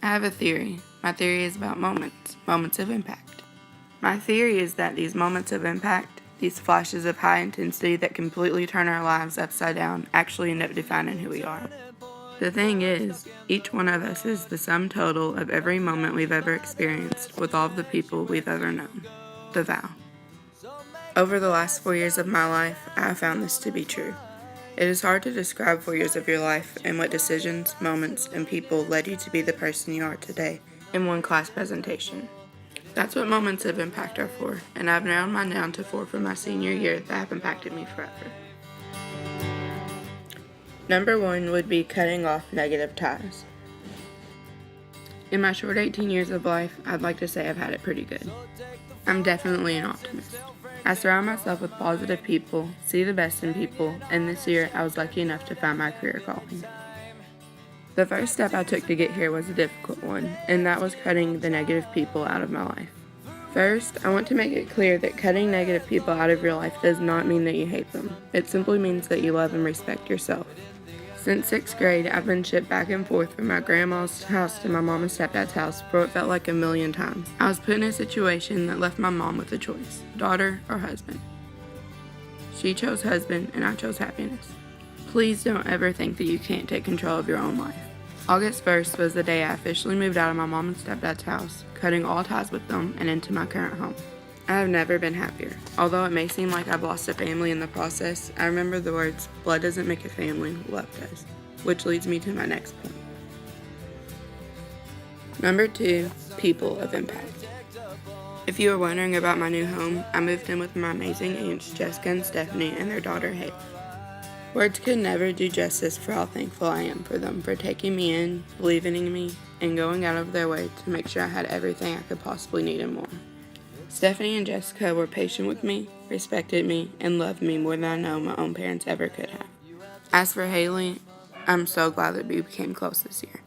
I have a theory. My theory is about moments of impact. My theory is that these moments of impact, these flashes of high intensity that completely turn our lives upside down, actually end up defining who we are. The thing is, each one of us is the sum total of every moment we've ever experienced with all of the people we've ever known. The vow. Over the last 4 years of my life, I have found this to be true. It is hard to describe 4 years of your life and what decisions, moments, and people led you to be the person you are today in one class presentation. That's what moments of impact are for, and I've narrowed mine down to 4 from my senior year that have impacted me forever. Number 1 would be cutting off negative ties. In my short 18 years of life, I'd like to say I've had it pretty good. I'm definitely an optimist. I surround myself with positive people, see the best in people, and this year I was lucky enough to find my career calling. The first step I took to get here was a difficult one, and that was cutting the negative people out of my life. First, I want to make it clear that cutting negative people out of your life does not mean that you hate them. It simply means that you love and respect yourself. Since 6th grade, I've been shipped back and forth from my grandma's house to my mom and stepdad's house for what felt like a million times. I was put in a situation that left my mom with a choice, daughter or husband. She chose husband and I chose happiness. Please don't ever think that you can't take control of your own life. August 1st was the day I officially moved out of my mom and stepdad's house, cutting all ties with them and into my current home. I have never been happier. Although it may seem like I've lost a family in the process, I remember the words, blood doesn't make a family, love does, which leads me to my next point. Number 2, people of impact. If you are wondering about my new home, I moved in with my amazing aunts Jessica and Stephanie and their daughter Haley. Words could never do justice for how thankful I am for them for taking me in, believing in me, and going out of their way to make sure I had everything I could possibly need and more. Stephanie and Jessica were patient with me, respected me, and loved me more than I know my own parents ever could have. As for Haley, I'm so glad that we became close this year.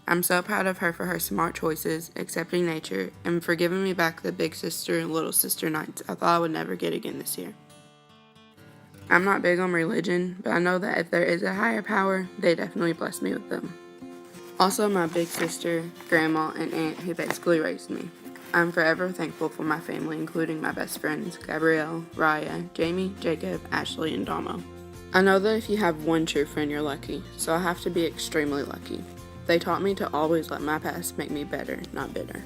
I'm so proud of her for her smart choices, accepting nature, and for giving me back the big sister and little sister nights I thought I would never get again this year. I'm not big on religion, but I know that if there is a higher power, they definitely bless me with them. Also, my big sister, grandma, and aunt who basically raised me. I'm forever thankful for my family, including my best friends, Gabrielle, Raya, Jamie, Jacob, Ashley, and Damo. I know that if you have one true friend, you're lucky, so I have to be extremely lucky. They taught me to always let my past make me better, not bitter.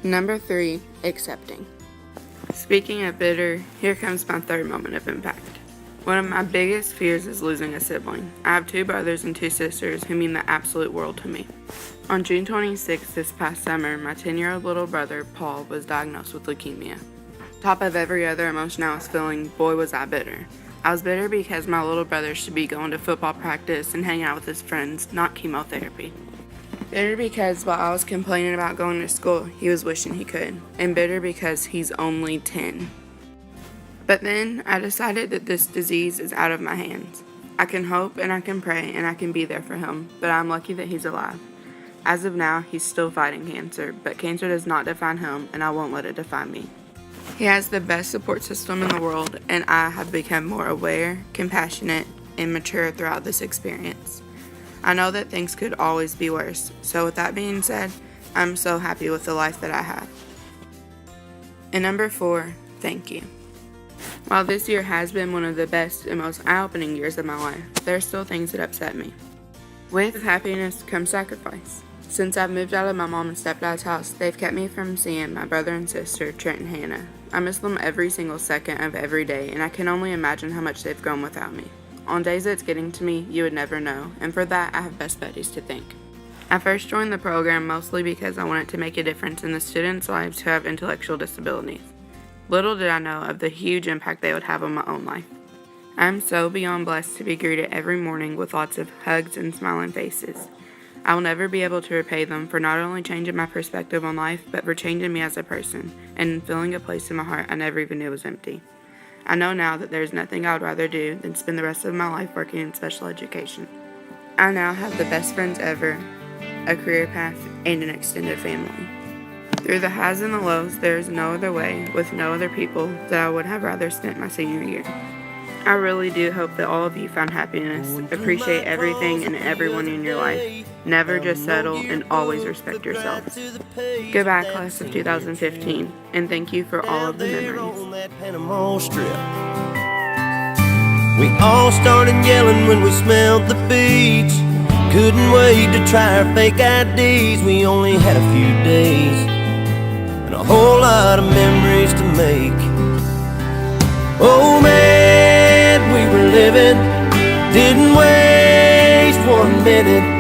Number 3, accepting. Speaking of bitter, here comes my third moment of impact. One of my biggest fears is losing a sibling. I have 2 brothers and 2 sisters who mean the absolute world to me. On June 26th this past summer, my 10-year-old little brother, Paul, was diagnosed with leukemia. Top of every other emotion I was feeling, boy was I bitter. I was bitter because my little brother should be going to football practice and hanging out with his friends, not chemotherapy. Bitter because while I was complaining about going to school, he was wishing he could. And bitter because he's only 10. But then I decided that this disease is out of my hands. I can hope and I can pray and I can be there for him, but I'm lucky that he's alive. As of now, he's still fighting cancer, but cancer does not define him and I won't let it define me. He has the best support system in the world and I have become more aware, compassionate, and mature throughout this experience. I know that things could always be worse, so with that being said, I'm so happy with the life that I have. And number 4, thank you. While this year has been one of the best and most eye-opening years of my life, there are still things that upset me. With happiness comes sacrifice. Since I've moved out of my mom and stepdad's house, they've kept me from seeing my brother and sister, Trent and Hannah. I miss them every single second of every day, and I can only imagine how much they've grown without me. On days that it's getting to me, you would never know, and for that, I have best buddies to thank. I first joined the program mostly because I wanted to make a difference in the students' lives who have intellectual disabilities. Little did I know of the huge impact they would have on my own life. I am so beyond blessed to be greeted every morning with lots of hugs and smiling faces. I will never be able to repay them for not only changing my perspective on life, but for changing me as a person and filling a place in my heart I never even knew was empty. I know now that there is nothing I would rather do than spend the rest of my life working in special education. I now have the best friends ever, a career path, and an extended family. Through the highs and the lows, there is no other way, with no other people, that I would have rather spent my senior year. I really do hope that all of you found happiness, appreciate everything and everyone in your life, Never just settle and always respect yourselves. Goodbye, class of 2015, and thank you for all of the memories. We all started yelling when we smelled the beach. Couldn't wait to try our fake IDs. We only had a few days and a whole lot of memories to make. Oh man, we were living, didn't waste 1 minute.